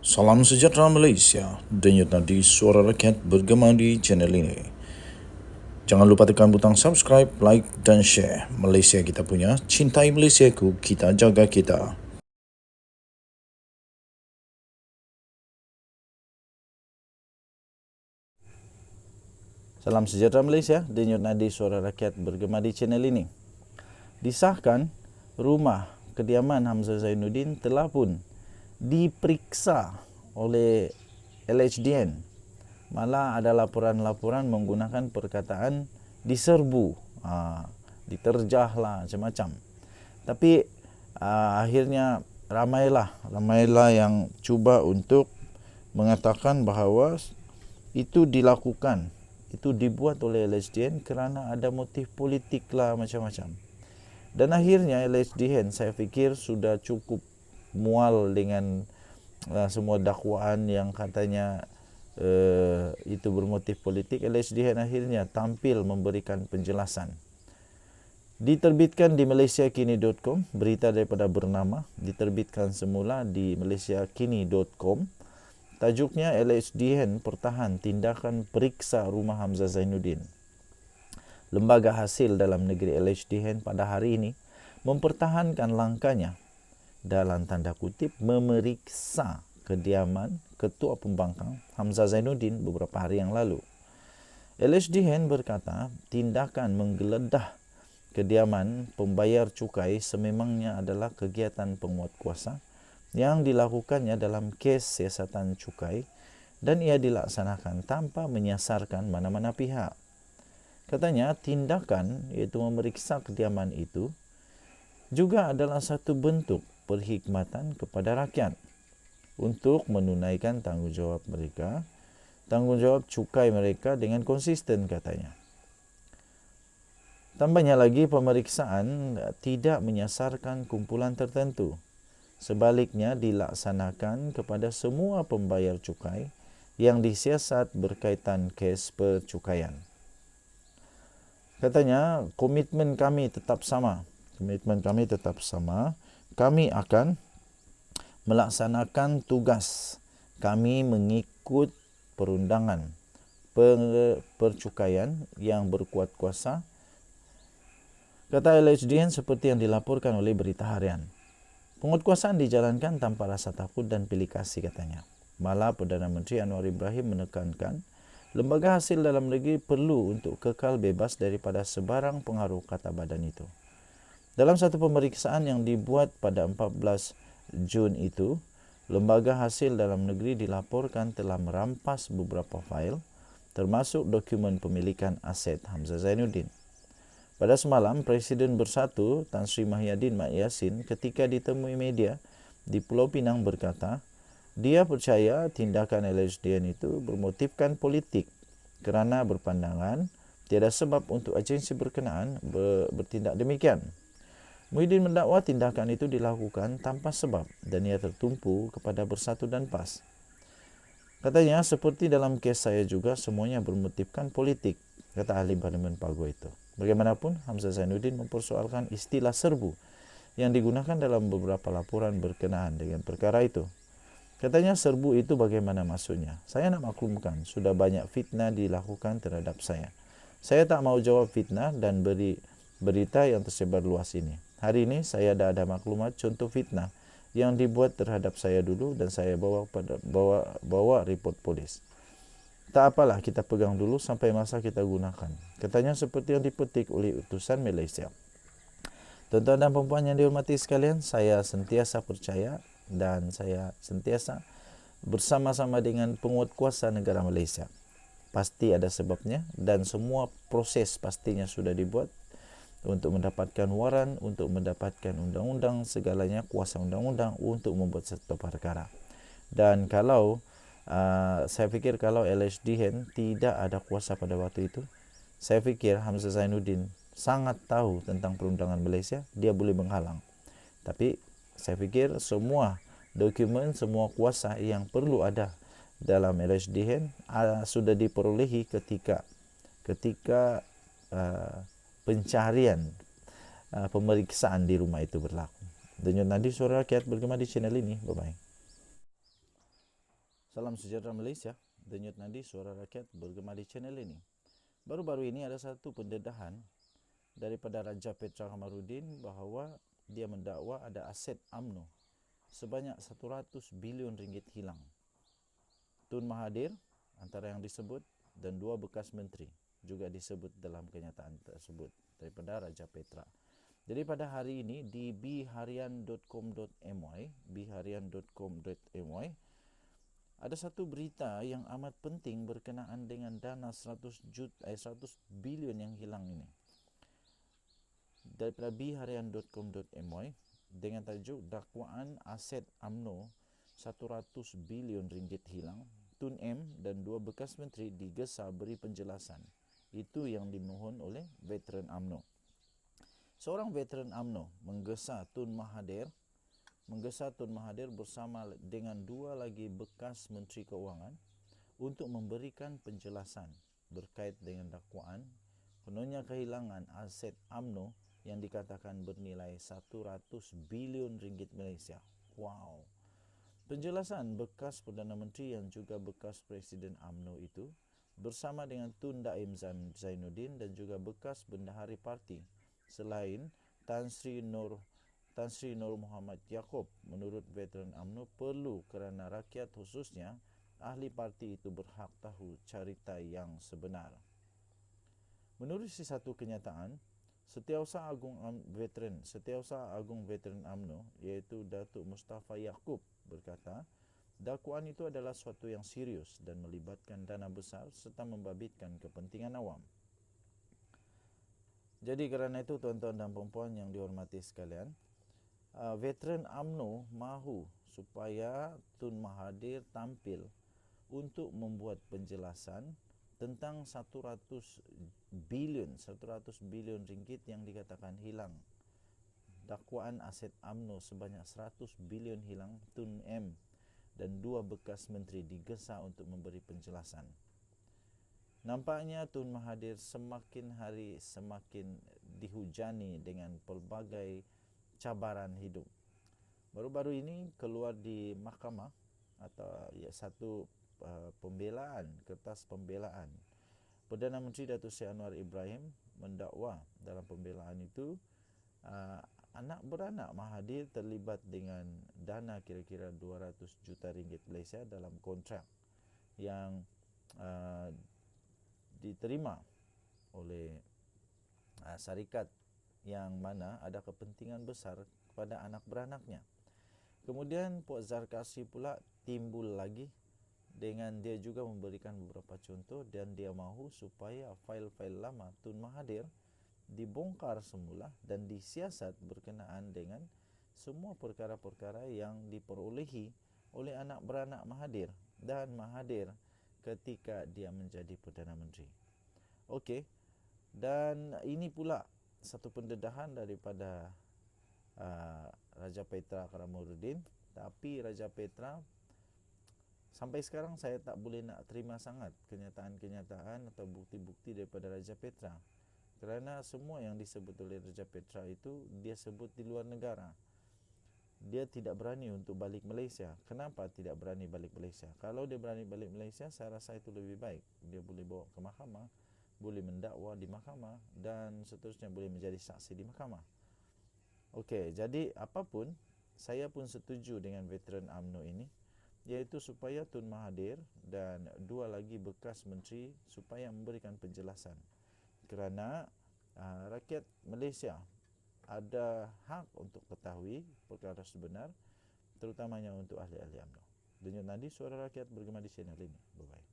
Salam sejahtera Malaysia, denyut nadi suara rakyat bergema di channel ini. Jangan lupa tekan butang subscribe, like dan share. Malaysia kita punya, cintai Malaysiaku, kita jaga kita. Salam sejahtera Malaysia, denyut nadi suara rakyat bergema di channel ini. Disahkan, rumah kediaman Hamzah Zainuddin telah pun diperiksa oleh LHDN. Malah ada laporan-laporan menggunakan perkataan diserbu, diterjah lah macam-macam. Tapi akhirnya ramailah yang cuba untuk mengatakan bahawa itu dilakukan, itu dibuat oleh LHDN kerana ada motif politik lah macam-macam. Dan akhirnya LHDN saya fikir sudah cukup mual dengan semua dakwaan yang katanya itu bermotif politik. LHDN akhirnya tampil memberikan penjelasan. Diterbitkan di malaysiakini.com, berita daripada bernama diterbitkan semula di malaysiakini.com. Tajuknya LHDN pertahan tindakan periksa rumah Hamzah Zainuddin. Lembaga hasil dalam negeri LHDN pada hari ini mempertahankan langkahnya dalam tanda kutip memeriksa kediaman Ketua Pembangkang Hamzah Zainuddin beberapa hari yang lalu. LHDN berkata tindakan menggeledah kediaman pembayar cukai sememangnya adalah kegiatan penguatkuasa yang dilakukannya dalam kes siasatan cukai dan ia dilaksanakan tanpa menyasarkan mana-mana pihak. Katanya tindakan iaitu memeriksa kediaman itu juga adalah satu bentuk perkhidmatan kepada rakyat untuk menunaikan tanggungjawab mereka, tanggungjawab cukai mereka dengan konsisten katanya. Tambahnya lagi, pemeriksaan tidak menyasarkan kumpulan tertentu. Sebaliknya dilaksanakan kepada semua pembayar cukai yang disiasat berkaitan kes percukaian. Katanya komitmen kami tetap sama. Kami akan melaksanakan tugas kami mengikut perundangan percukaian yang berkuat kuasa, kata LHDN seperti yang dilaporkan oleh Berita Harian. Penguatkuasaan dijalankan tanpa rasa takut dan pilih kasih katanya. Malah Perdana Menteri Anwar Ibrahim menekankan lembaga hasil dalam negeri perlu untuk kekal bebas daripada sebarang pengaruh kata badan itu. Dalam satu pemeriksaan yang dibuat pada 14 Jun itu, lembaga hasil dalam negeri dilaporkan telah merampas beberapa fail, termasuk dokumen pemilikan aset Hamzah Zainuddin. Pada semalam, Presiden Bersatu Tan Sri Mahyadin Mat Yassin ketika ditemui media di Pulau Pinang berkata, dia percaya tindakan LHDN itu bermotifkan politik kerana berpandangan tiada sebab untuk agensi berkenaan bertindak demikian. Muhyiddin mendakwa tindakan itu dilakukan tanpa sebab dan ia tertumpu kepada Bersatu dan PAS. Katanya, seperti dalam kes saya juga semuanya bermotifkan politik, kata ahli Parlimen Pago itu. Bagaimanapun, Hamzah Zainuddin mempersoalkan istilah serbu yang digunakan dalam beberapa laporan berkenaan dengan perkara itu. Katanya serbu itu bagaimana maksudnya? Saya nak maklumkan, sudah banyak fitnah dilakukan terhadap saya. Saya tak mau jawab fitnah dan beri berita yang tersebar luas ini. Hari ini saya dah ada maklumat contoh fitnah yang dibuat terhadap saya dulu dan saya bawa report polis. Tak apalah, kita pegang dulu sampai masa kita gunakan. Katanya seperti yang dipetik oleh utusan Malaysia. Tuan-tuan dan puan yang dihormati sekalian, saya sentiasa percaya dan saya sentiasa bersama-sama dengan penguatkuasa negara Malaysia. Pasti ada sebabnya dan semua proses pastinya sudah dibuat untuk mendapatkan waran, untuk mendapatkan undang-undang, segalanya kuasa undang-undang untuk membuat satu perkara. Dan kalau saya fikir kalau LHDN tidak ada kuasa pada waktu itu, saya fikir Hamzah Zainuddin sangat tahu tentang perundangan Malaysia, dia boleh menghalang. Tapi saya fikir semua dokumen, semua kuasa yang perlu ada dalam LHDN sudah diperolehi ketika pencarian pemeriksaan di rumah itu berlaku. Denyut nadi suara rakyat bergema di channel ini. Bye-bye. Salam sejahtera Malaysia, denyut nadi suara rakyat bergema di channel ini. Baru-baru ini ada satu pendedahan daripada Raja Petra Kamarudin bahawa dia mendakwa ada aset UMNO sebanyak 100 bilion ringgit hilang. Tun Mahathir antara yang disebut dan dua bekas menteri juga disebut dalam kenyataan tersebut daripada Raja Petra. Jadi pada hari ini di bharian.com.my ada satu berita yang amat penting berkenaan dengan dana 100 bilion yang hilang ini. Daripada bharian.com.my dengan tajuk dakwaan aset UMNO 100 bilion ringgit hilang, Tun M dan dua bekas menteri digesa beri penjelasan. Itu yang dimohon oleh veteran UMNO. Seorang veteran UMNO menggesa Tun Mahathir bersama dengan dua lagi bekas Menteri Keuangan untuk memberikan penjelasan berkait dengan dakwaan kononnya kehilangan aset UMNO yang dikatakan bernilai 100 bilion ringgit Malaysia. Wow. Penjelasan bekas Perdana Menteri yang juga bekas Presiden UMNO itu bersama dengan Tun Daim Zainuddin dan juga bekas Bendahari Parti selain Tan Sri Nur Muhammad Yaakob menurut veteran UMNO perlu kerana rakyat khususnya ahli parti itu berhak tahu cerita yang sebenar. Menurut satu kenyataan, Setiausaha Agung Veteran UMNO iaitu Datuk Mustafa Yaakob berkata, dakwaan itu adalah suatu yang serius dan melibatkan dana besar serta membabitkan kepentingan awam. Jadi kerana itu tuan-tuan dan puan-puan yang dihormati sekalian, veteran UMNO mahu supaya Tun Mahathir tampil untuk membuat penjelasan tentang 100 bilion ringgit yang dikatakan hilang. Dakwaan aset UMNO sebanyak 100 bilion hilang, Tun M dan dua bekas menteri digesa untuk memberi penjelasan. Nampaknya Tun Mahathir semakin hari semakin dihujani dengan pelbagai cabaran hidup. Baru-baru ini keluar di mahkamah atau satu kertas pembelaan. Perdana Menteri Datuk Seri Anwar Ibrahim mendakwa dalam pembelaan itu anak beranak Mahathir terlibat dengan dana kira-kira 200 juta ringgit Malaysia dalam kontrak yang diterima oleh syarikat yang mana ada kepentingan besar kepada anak beranaknya. Kemudian Puan Zarkasi pula timbul lagi dengan dia juga memberikan beberapa contoh dan dia mahu supaya fail-fail lama Tun Mahathir dibongkar semula dan disiasat berkenaan dengan semua perkara-perkara yang diperolehi oleh anak beranak Mahathir dan Mahathir ketika dia menjadi Perdana Menteri. Okey, dan ini pula satu pendedahan daripada Raja Petra Kamarudin, tapi Raja Petra sampai sekarang saya tak boleh nak terima sangat kenyataan-kenyataan atau bukti-bukti daripada Raja Petra, kerana semua yang disebut oleh Raja Petra itu dia sebut di luar negara. Dia tidak berani untuk balik Malaysia. Kenapa tidak berani balik Malaysia? Kalau dia berani balik Malaysia, saya rasa itu lebih baik. Dia boleh bawa ke mahkamah, boleh mendakwa di mahkamah dan seterusnya, boleh menjadi saksi di mahkamah. Okey, jadi apapun, saya pun setuju dengan veteran UMNO ini, iaitu supaya Tun Mahathir dan dua lagi bekas menteri supaya memberikan penjelasan. Kerana rakyat Malaysia ada hak untuk ketahui perkara sebenar, terutamanya untuk ahli-ahli UMNO. Denyut nadi suara rakyat bergema di channel ini. Bye-bye.